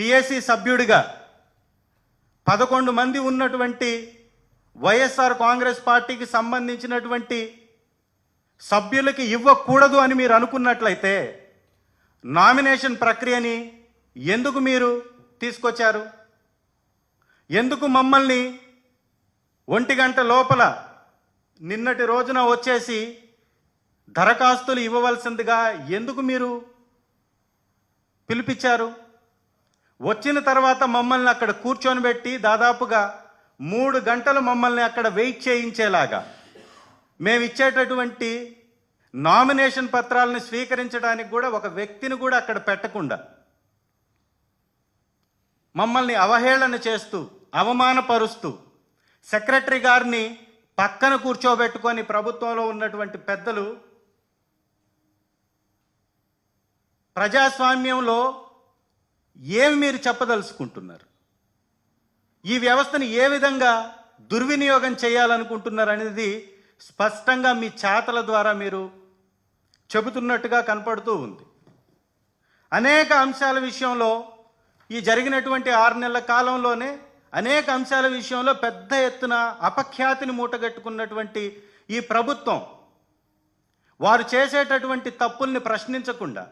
PSC సభ్యుడిగా 11 మంది ఉన్నటువంటి వైఎస్ఆర్ కాంగ్రెస్ పార్టీకి సంబంధించినటువంటి సభ్యులకి ఇవ్వకూడదు అని మీరు అనుకున్నట్లయితే నామినేషన్ ప్రక్రియని ఎందుకు మీరు తీసుకొచ్చారు? ఎందుకు మమ్మల్ని 1 గంట లోపల నిన్నటి రోజున వచ్చేసి దరఖాస్తులు ఇవ్వవలసిందిగా ఎందుకు మీరు పిలిపించారు? వచ్చిన తర్వాత మమ్మల్ని అక్కడ కూర్చొని పెట్టి దాదాపుగా 3 గంటలు మమ్మల్ని అక్కడ వెయిట్ చేయించేలాగా మేము ఇచ్చేటటువంటి నామినేషన్ పత్రాలను స్వీకరించడానికి కూడా ఒక వ్యక్తిని కూడా అక్కడ పెట్టకుండా మమ్మల్ని అవహేళన చేస్తూ అవమానపరుస్తూ సెక్రటరీ గారిని పక్కన కూర్చోబెట్టుకొని ప్రభుత్వంలో ఉన్నటువంటి పెద్దలు ప్రజాస్వామ్యంలో ఏమి మీరు చెప్పదలుచుకుంటున్నారు? ఈ వ్యవస్థను ఏ విధంగా దుర్వినియోగం చేయాలనుకుంటున్నారు అనేది స్పష్టంగా మీ చేతల ద్వారా మీరు చెబుతున్నట్టుగా కనపడుతూ ఉంది. అనేక అంశాల విషయంలో ఈ జరిగినటువంటి 6 నెలల కాలంలోనే అనేక అంశాల విషయంలో పెద్ద ఎత్తున అపఖ్యాతిని మూటగట్టుకున్నటువంటి ఈ ప్రభుత్వం వారు చేసేటటువంటి తప్పుల్ని ప్రశ్నించకుండా,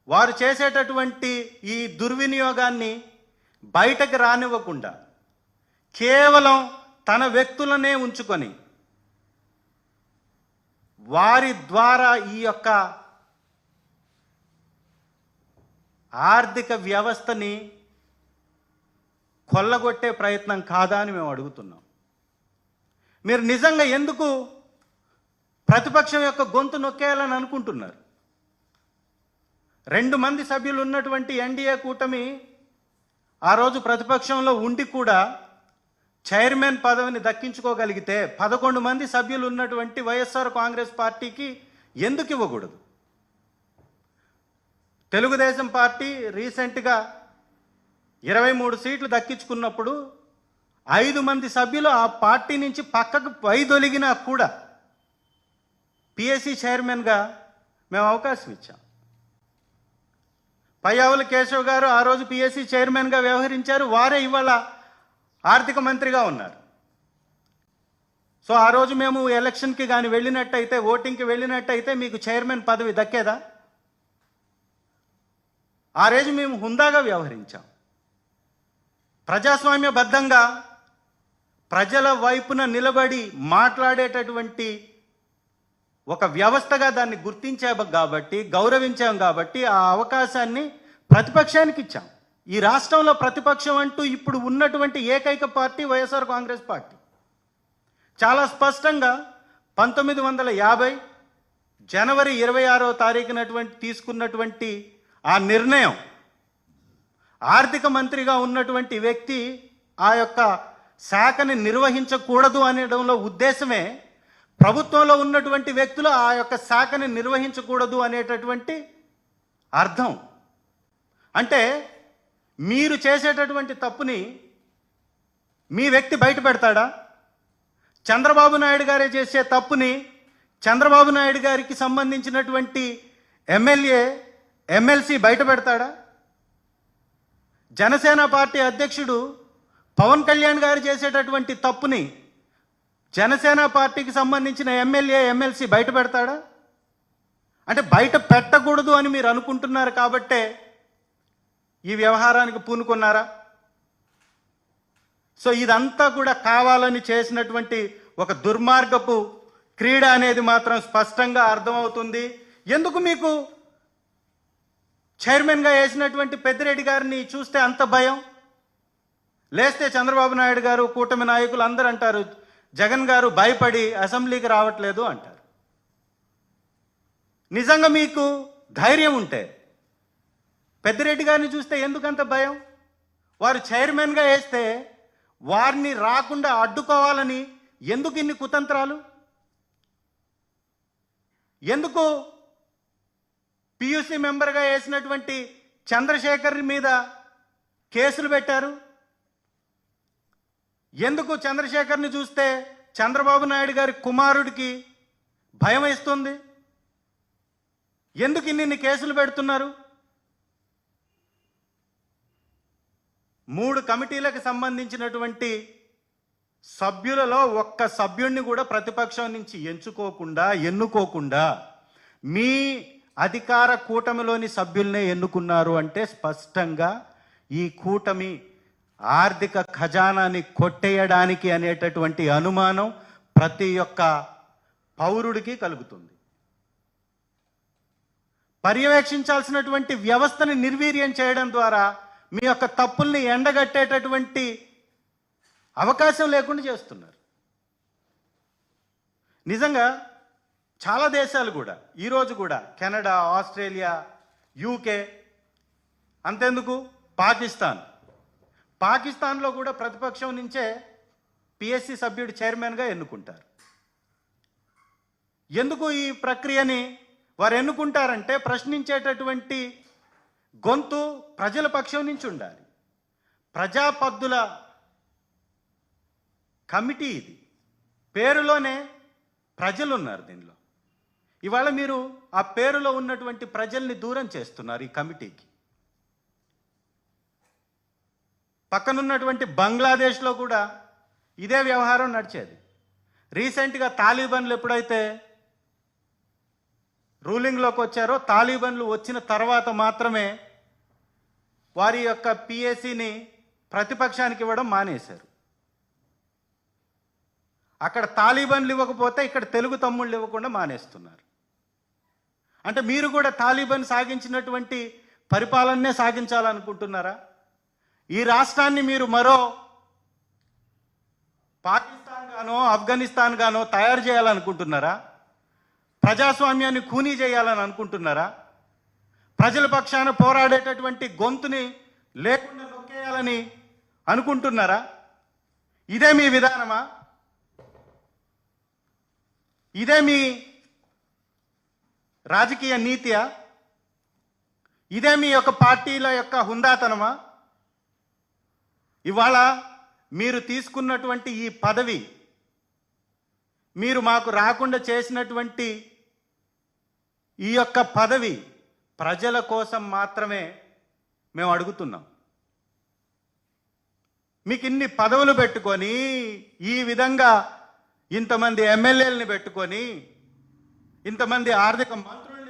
వారు చేసేటటువంటి ఈ దుర్వినియోగాన్ని బయటకు రానివ్వకుండా కేవలం తన వ్యక్తులనే ఉంచుకొని వారి ద్వారా ఈ యొక్క ఆర్థిక వ్యవస్థని కొల్లగొట్టే ప్రయత్నం కాదా అని మేము అడుగుతున్నాం. మీరు నిజంగా ఎందుకు ప్రతిపక్షం యొక్క గొంతు నొక్కేయాలని అనుకుంటున్నారు? 2 మంది సభ్యులు ఉన్నటువంటి ఎన్డీఏ కూటమి ఆ రోజు ప్రతిపక్షంలో ఉండి కూడా చైర్మన్ పదవిని దక్కించుకోగలిగితే 11 మంది సభ్యులు ఉన్నటువంటి వైఎస్ఆర్ కాంగ్రెస్ పార్టీకి ఎందుకు ఇవ్వకూడదు? తెలుగుదేశం పార్టీ రీసెంట్గా 23 సీట్లు దక్కించుకున్నప్పుడు 5 మంది సభ్యులు ఆ పార్టీ నుంచి పక్కకు వైదొలిగినా కూడా పిఎస్సి చైర్మన్గా మేము అవకాశం ఇచ్చాం. పయ్యావుల కేశవ్ గారు ఆ రోజు పిఎస్సి చైర్మన్గా వ్యవహరించారు. వారే ఇవాళ ఆర్థిక మంత్రిగా ఉన్నారు. సో ఆ రోజు మేము ఎలక్షన్కి కానీ వెళ్ళినట్టయితే, ఓటింగ్కి వెళ్ళినట్టయితే మీకు చైర్మన్ పదవి దక్కేదా? ఆ రోజు మేము హుందాగా వ్యవహరించాం. ప్రజాస్వామ్యబద్ధంగా ప్రజల వైపున నిలబడి మాట్లాడేటటువంటి ఒక వ్యవస్థగా దాన్ని గుర్తించాము కాబట్టి, గౌరవించాం కాబట్టి ఆ అవకాశాన్ని ప్రతిపక్షానికి ఇచ్చాం. ఈ రాష్ట్రంలో ప్రతిపక్షం అంటూ ఇప్పుడు ఉన్నటువంటి ఏకైక పార్టీ వైఎస్ఆర్ కాంగ్రెస్ పార్టీ. చాలా స్పష్టంగా 1950 జనవరి 26వ తారీఖున తీసుకున్నటువంటి ఆ నిర్ణయం, ఆర్థిక మంత్రిగా ఉన్నటువంటి వ్యక్తి ఆ యొక్క శాఖని నిర్వహించకూడదు అనడంలో ఉద్దేశమే ప్రభుత్వంలో ఉన్నటువంటి వ్యక్తులు ఆ యొక్క శాఖని నిర్వహించకూడదు అనేటటువంటి అర్థం. అంటే మీరు చేసేటటువంటి తప్పుని మీ వ్యక్తి బయట పెడతాడా? చంద్రబాబు నాయుడు గారే చేసే తప్పుని చంద్రబాబు నాయుడు గారికి సంబంధించినటువంటి ఎమ్మెల్యే ఎమ్మెల్సీ బయట పెడతాడా? జనసేన పార్టీ అధ్యక్షుడు పవన్ కళ్యాణ్ గారు చేసేటటువంటి తప్పుని జనసేన పార్టీకి సంబంధించిన ఎమ్మెల్యే ఎమ్మెల్సీ బయట పెడతాడా? అంటే బయట పెట్టకూడదు అని మీరు అనుకుంటున్నారు కాబట్టే ఈ వ్యవహారానికి పూనుకున్నారా? సో ఇదంతా కూడా కావాలని చేసినటువంటి ఒక దుర్మార్గపు క్రీడ అనేది మాత్రం స్పష్టంగా అర్థమవుతుంది. ఎందుకు మీకు చైర్మన్గా వేసినటువంటి పెద్దిరెడ్డి గారిని చూస్తే అంత భయం? లేస్తే చంద్రబాబు నాయుడు గారు, కూటమి నాయకులు అందరూ అంటారు జగన్ గారు భయపడి అసెంబ్లీకి రావట్లేదు అంటారు. నిజంగా మీకు ధైర్యం ఉంటే పెద్దిరెడ్డి గారిని చూస్తే ఎందుకంత భయం? వారు చైర్మన్గా వేస్తే వారిని రాకుండా అడ్డుకోవాలని ఎందుకు ఇన్ని కుతంత్రాలు? ఎందుకు పియూసీ మెంబర్గా వేసినటువంటి చంద్రశేఖర్ మీద కేసులు పెట్టారు? ఎందుకు చంద్రశేఖర్ని చూస్తే చంద్రబాబు నాయుడు గారి కుమారుడికి భయం వేస్తుంది? ఎందుకు ఇన్ని కేసులు పెడుతున్నారు? 3 కమిటీలకు సంబంధించినటువంటి సభ్యులలో ఒక్క సభ్యుడిని కూడా ప్రతిపక్షం నుంచి ఎన్నుకోకుండా మీ అధికార కూటమిలోని సభ్యులనే ఎన్నుకున్నారు అంటే స్పష్టంగా ఈ కూటమి ఆర్థిక ఖజానాని కొట్టేయడానికి అనేటటువంటి అనుమానం ప్రతి ఒక్క పౌరుడికి కలుగుతుంది. పర్యవేక్షించాల్సినటువంటి వ్యవస్థని నిర్వీర్యం చేయడం ద్వారా మీ యొక్క తప్పుల్ని ఎండగట్టేటటువంటి అవకాశం లేకుండా చేస్తున్నారు. నిజంగా చాలా దేశాలు కూడా ఈరోజు కూడా కెనడా, ఆస్ట్రేలియా, యూకే, అంతెందుకు పాకిస్తాన్లో కూడా ప్రతిపక్షం నుంచే పిఎస్సి సభ్యుడు చైర్మన్గా ఎన్నుకుంటారు. ఎందుకు ఈ ప్రక్రియని వారు ఎన్నుకుంటారంటే ప్రశ్నించేటటువంటి గొంతు ప్రజల పక్షం నుంచి ఉండాలి. ప్రజాపద్దుల కమిటీ ఇది, పేరులోనే ప్రజలు ఉన్నారు దీనిలో. ఇవాళ మీరు ఆ పేరులో ఉన్నటువంటి ప్రజల్ని దూరం చేస్తున్నారు ఈ కమిటీకి. పక్కనున్నటువంటి బంగ్లాదేశ్లో కూడా ఇదే వ్యవహారం నడిచేది. రీసెంట్గా తాలిబాన్లు ఎప్పుడైతే రూలింగ్లోకి వచ్చారో, తాలిబాన్లు వచ్చిన తర్వాత మాత్రమే వారి యొక్క పిఎస్సిని ప్రతిపక్షానికి ఇవ్వడం మానేశారు. అక్కడ తాలిబాన్లు ఇవ్వకపోతే ఇక్కడ తెలుగు తమ్ముళ్ళు ఇవ్వకుండా మానేస్తున్నారు. అంటే మీరు కూడా తాలిబాన్ సాగించినటువంటి పరిపాలననే సాగించాలనుకుంటున్నారా? ఈ రాష్ట్రాన్ని మీరు మరో పాకిస్తాన్ గానో ఆఫ్ఘనిస్తాన్ గానో తయారు చేయాలనుకుంటున్నారా? ప్రజాస్వామ్యాన్ని ఖూనీ చేయాలని అనుకుంటున్నారా? ప్రజల పక్షాన పోరాడేటటువంటి గొంతుని లేకుండా నొక్కేయాలని అనుకుంటున్నారా? ఇదే మీ విధానమా? ఇదే మీ రాజకీయ నీతియా? ఇదే మీ యొక్క పార్టీల యొక్క హుందాతనమా? ఇవాళ మీరు తీసుకున్నటువంటి ఈ పదవి, మీరు మాకు రాకుండా చేసినటువంటి ఈ యొక్క పదవి ప్రజల కోసం మాత్రమే మేము అడుగుతున్నాం. మీకు ఇన్ని పదవులు పెట్టుకొని, ఈ విధంగా ఇంతమంది ఎమ్మెల్యేలని పెట్టుకొని, ఇంతమంది ఆర్థిక మంత్రులు